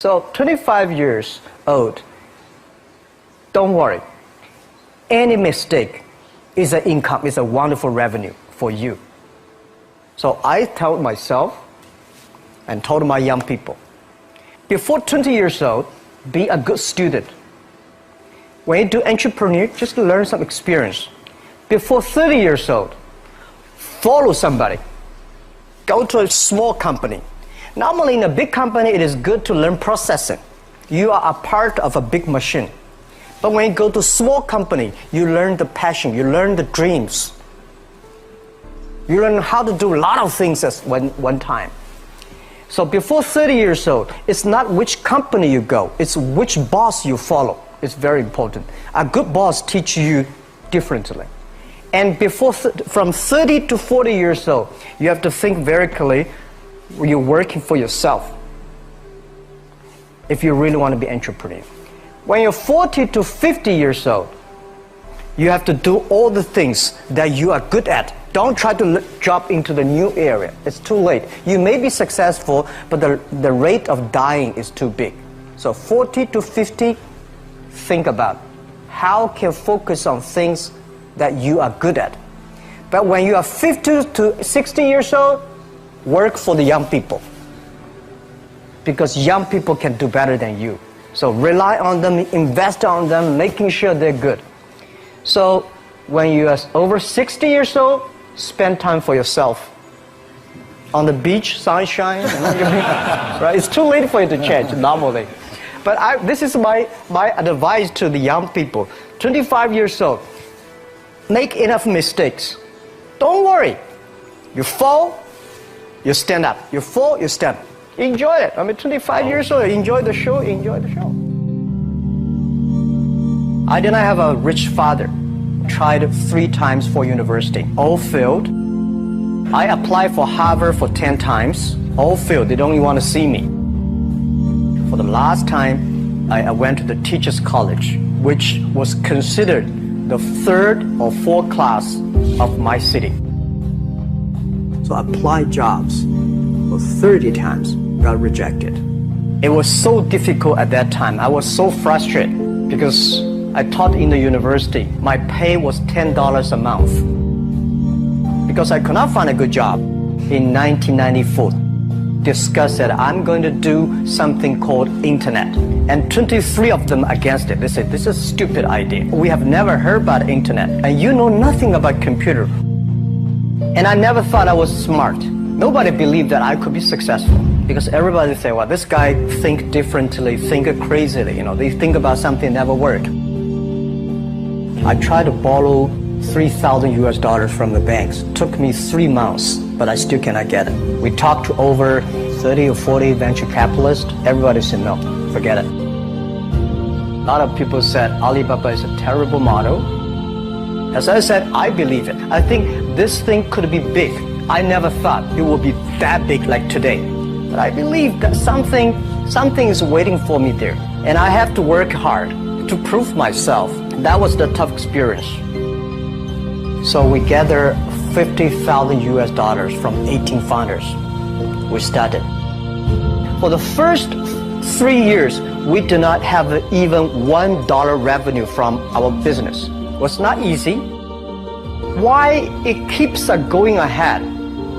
So 25 years old, don't worry. Any mistake is an income, is a wonderful revenue for you. So I told myself and told my young people, before 20 years old, be a good student. When you do entrepreneur, just learn some experience. Before 30 years old, follow somebody. Go to a small company. Normally in a big company, it is good to learn processing. You are a part of a big machine. But when you go to a small company, you learn the passion, you learn the dreams. You learn how to do a lot of things at one time. So before 30 years old, it's not which company you go, it's which boss you follow. It's very important. A good boss teaches you differently. And from 30 to 40 years old, you have to think very clearly, you're working for yourself if you really want to be an entrepreneur. When you're 40 to 50 years old, you have to do all the things that you are good at. Don't try to jump into the new area. It's too late. You may be successful, but the rate of dying is too big. So 40 to 50, think about how can you focus on things that you are good at. But when you are 50 to 60 years old, work for the young people, because young people can do better than you. So rely on them, invest on them, making sure they're good. So when you are over 60 years old, spend time for yourself. On the beach, sunshine, right? It's too late for you to change normally. But this is my advice to the young people. 25 years old, make enough mistakes. Don't worry. You fall, you stand up. You fall, you stand up. Enjoy it. I mean, 25 years old, enjoy the show, enjoy the show. I did not have a rich father. Tried 3 times for university. All failed. I applied for Harvard for 10 times. All failed. They don't even want to see me. For the last time, I went to the teacher's college, which was considered the 3rd or 4th class of my city. So I applied jobs for 30 times, got rejected. It was so difficult at that time. I was so frustrated because I taught in the university. My pay was $10 a month. Because I could not find a good job in 1994. Discussed that I'm going to do something called internet. And 23 of them against it. They said, this is a stupid idea. We have never heard about internet. And you know nothing about computer. And I never thought I was smart. Nobody believed that I could be successful. Because everybody say, well, this guy think differently, think crazily. You know, they think about something never work. I tried to borrow $3,000 from the banks. Took me 3 months, but I still cannot get it. We talked to over 30 or 40 venture capitalists. Everybody said, no, forget it. A lot of people said Alibaba is a terrible model. As I said, I believe it. I think this thing could be big. I never thought it would be that big like today. But I believe that something is waiting for me there. And I have to work hard to prove myself. That was the tough experience. So we gathered $50,000 from 18 founders. We started. For the first 3 years, we did not have even $1 revenue from our business. It was not easy. Why it keeps going ahead,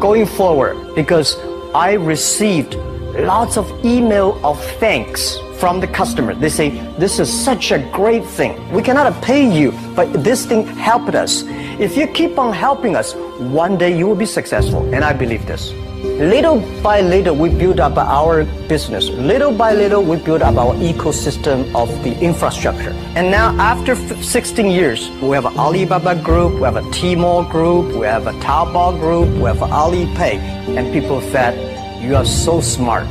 going forward? Because I received lots of email of thanks from the customer. They say, this is such a great thing. We cannot pay you, but this thing helped us. If you keep on helping us, one day you will be successful. And I believe this. Little by little, we build up our business. Little by little, we build up our ecosystem of the infrastructure. And now, after 16 years, we have an Alibaba group, we have a Tmall group, we have a Taobao group, we have Alipay. And people said, you are so smart.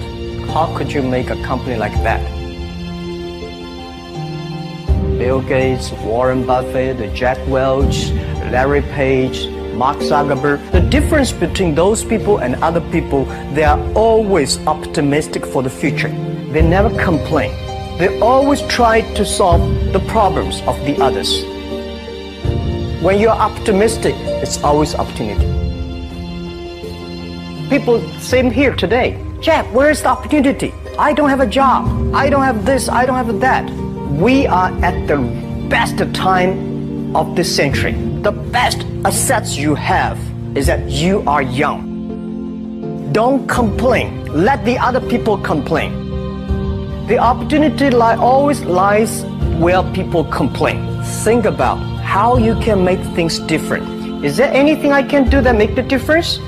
How could you make a company like that? Bill Gates, Warren Buffett, Jack Welch, Larry Page, Mark Zuckerberg. The difference between those people and other people, they are always optimistic for the future. They never complain. They always try to solve the problems of the others. When you're optimistic, it's always opportunity. People, same here today. Jack, where's the opportunity? I don't have a job. I don't have this. I don't have that. We are at the best time of this century. The best assets you have is that you are young. Don't complain. Let the other people complain. The opportunity always lies where people complain. Think about how you can make things different. Is there anything I can do that make the difference?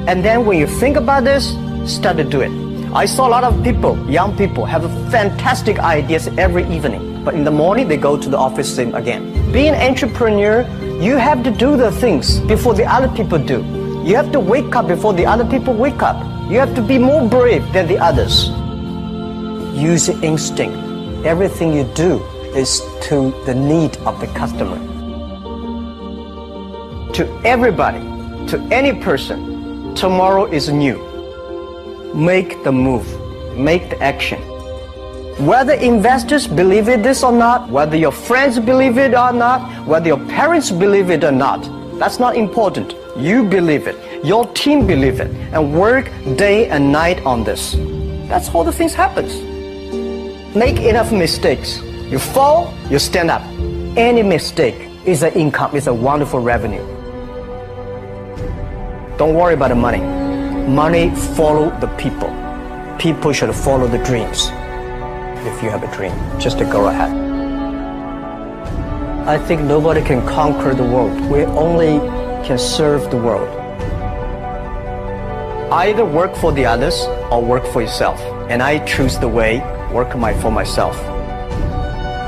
And then when you think about this, start to do it. I saw a lot of people, young people, have fantastic ideas every evening. But in the morning, they go to the office same again. Being an entrepreneur, you have to do the things before the other people do. You have to wake up before the other people wake up. You have to be more brave than the others. Use your instinct. Everything you do is to the need of the customer. To everybody, to any person, tomorrow is new. Make the move. Make the action. Whether investors believe in this or not, whether your friends believe it or not, whether your parents believe it or not, that's not important. You believe it. Your team believe it. And work day and night on this. That's how the things happens. Make enough mistakes. You fall, you stand up. Any mistake is an income, is a wonderful revenue. Don't worry about the money. Money follow the people. People should follow the dreams. If you have a dream, just to go ahead. I think nobody can conquer the world. We only can serve the world. Either work for the others or work for yourself. And I choose the way, work for myself.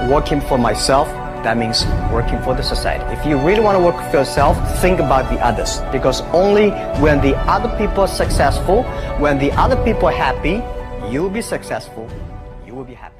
Working for myself, that means working for the society. If you really want to work for yourself, think about the others. Because only when the other people are successful, when the other people are happy, you will be successful, you will be happy.